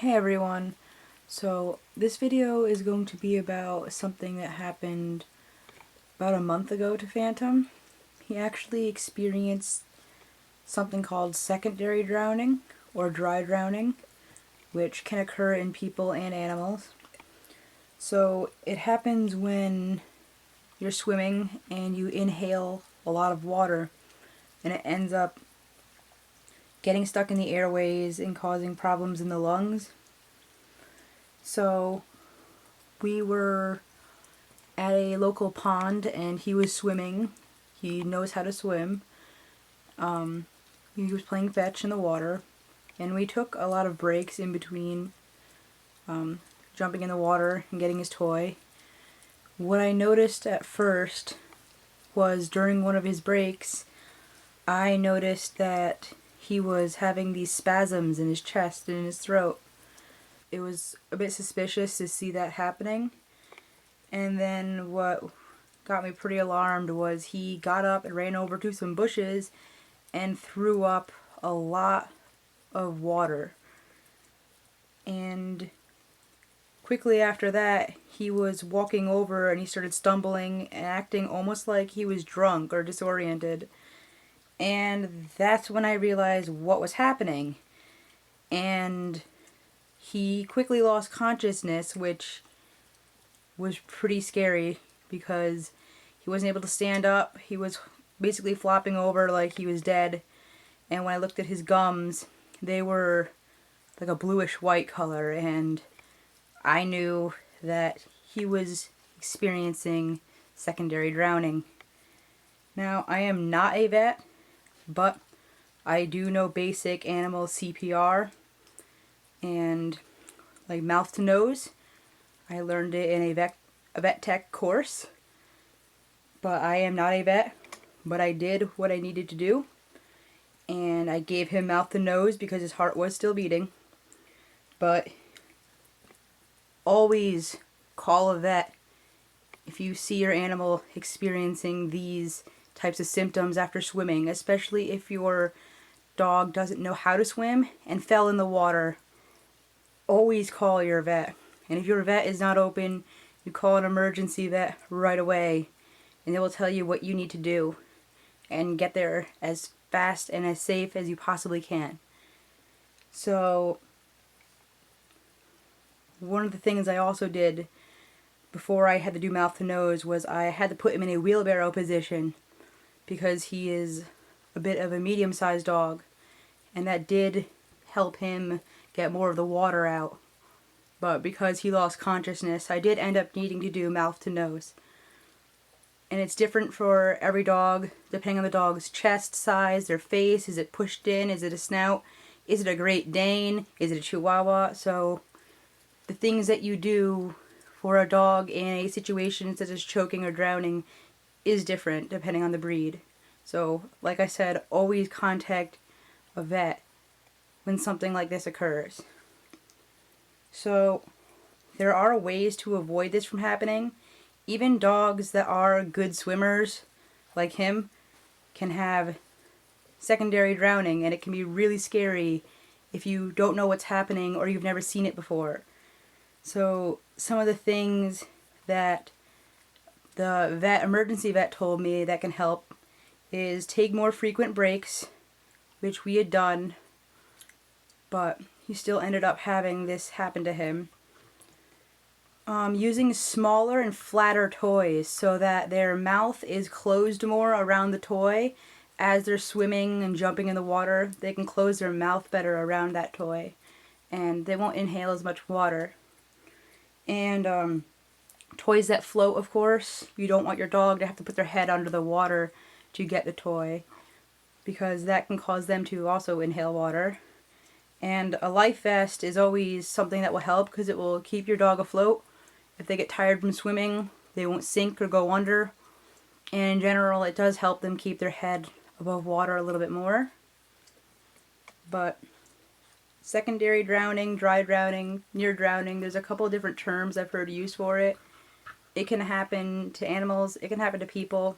Hey everyone, so this video is going to be about something that happened about a month ago to Phantom. He actually experienced something called secondary drowning or dry drowning, which can occur in people and animals. So it happens when you're swimming and you inhale a lot of water and it ends up getting stuck in the airways and causing problems in the lungs. So we were at a local pond and he was swimming. He knows how to swim. He was playing fetch in the water, and we took a lot of breaks in between jumping in the water and getting his toy. What I noticed at first was during one of his breaks, I noticed that he was having these spasms in his chest and in his throat. It was a bit suspicious to see that happening. And then what got me pretty alarmed was he got up and ran over to some bushes and threw up a lot of water. And quickly after that, he was walking over and he started stumbling and acting almost like he was drunk or disoriented. And that's when I realized what was happening. And he quickly lost consciousness, which was pretty scary because he wasn't able to stand up. He was basically flopping over like he was dead. And when I looked at his gums, they were like a bluish white color, and I knew that he was experiencing secondary drowning. Now, I am not a vet, but I do know basic animal CPR and like mouth to nose. I learned it in a vet tech course, but I am not a vet, but I did what I needed to do, and I gave him mouth to nose because his heart was still beating. But always call a vet if you see your animal experiencing these types of symptoms after swimming, especially if your dog doesn't know how to swim and fell in the water. Always call your vet. And if your vet is not open, you call an emergency vet right away, and they will tell you what you need to do and get there as fast and as safe as you possibly can. So, one of the things I also did before I had to do mouth to nose was I had to put him in a wheelbarrow position because he is a bit of a medium-sized dog, and that did help him get more of the water out. But because he lost consciousness, I did end up needing to do mouth to nose. And it's different for every dog, depending on the dog's chest size, their face. Is it pushed in? Is it a snout? Is it a Great Dane? Is it a Chihuahua? So the things that you do for a dog in a situation such as choking or drowning is different depending on the breed. So, like I said, always contact a vet when something like this occurs. So, there are ways to avoid this from happening. Even dogs that are good swimmers, like him, can have secondary drowning, and it can be really scary if you don't know what's happening or you've never seen it before. So, some of the things that the emergency vet told me that can help is take more frequent breaks, which we had done, but he still ended up having this happen to him. Using smaller and flatter toys so that their mouth is closed more around the toy. As they're swimming and jumping in the water, they can close their mouth better around that toy, and they won't inhale as much water. And toys that float, of course. You don't want your dog to have to put their head under the water to get the toy, because that can cause them to also inhale water. And a life vest is always something that will help because it will keep your dog afloat. If they get tired from swimming, they won't sink or go under. And in general, it does help them keep their head above water a little bit more. But secondary drowning, dry drowning, near drowning, there's a couple of different terms I've heard used for it. It can happen to animals, it can happen to people,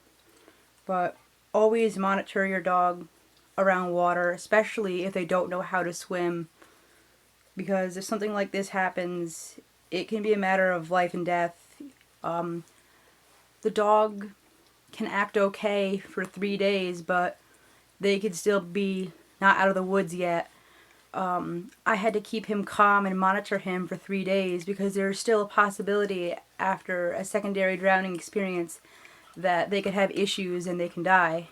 but always monitor your dog around water, especially if they don't know how to swim. because if something like this happens, it can be a matter of life and death. The dog can act okay for 3 days, but they could still be not out of the woods yet. I had to keep him calm and monitor him for 3 days because there's still a possibility after a secondary drowning experience that they could have issues and they can die.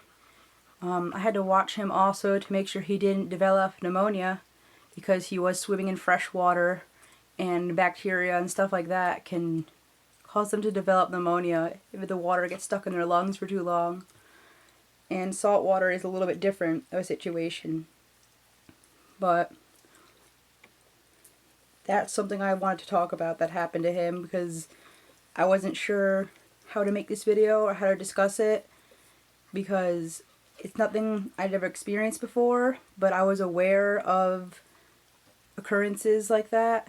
I had to watch him also to make sure he didn't develop pneumonia because he was swimming in fresh water, and bacteria and stuff like that can cause them to develop pneumonia if the water gets stuck in their lungs for too long. And salt water is a little bit different of a situation. But that's something I wanted to talk about that happened to him because I wasn't sure how to make this video or how to discuss it because it's nothing I'd ever experienced before, but I was aware of occurrences like that.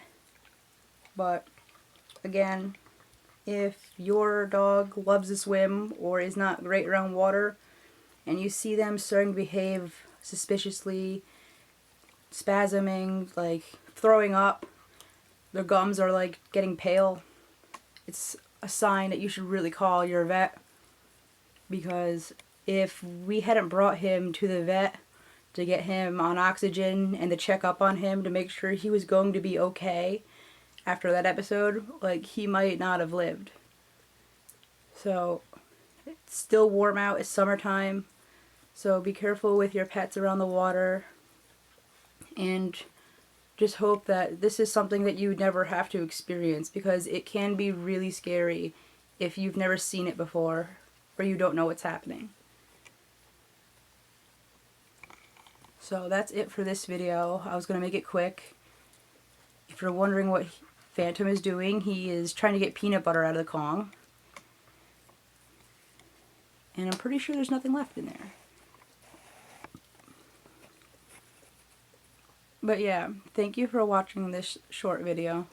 But again, if your dog loves to swim or is not great around water and you see them starting to behave suspiciously, spasming, like throwing up, their gums are like getting pale, it's a sign that you should really call your vet, because if we hadn't brought him to the vet to get him on oxygen and to check up on him to make sure he was going to be okay after that episode, like, he might not have lived. So it's still warm out, it's summertime, so be careful with your pets around the water, and just hope that this is something that you never have to experience, because it can be really scary if you've never seen it before or you don't know what's happening. So that's it for this video. I was going to make it quick. If you're wondering what Phantom is doing, he is trying to get peanut butter out of the Kong. And I'm pretty sure there's nothing left in there. But yeah, thank you for watching this short video.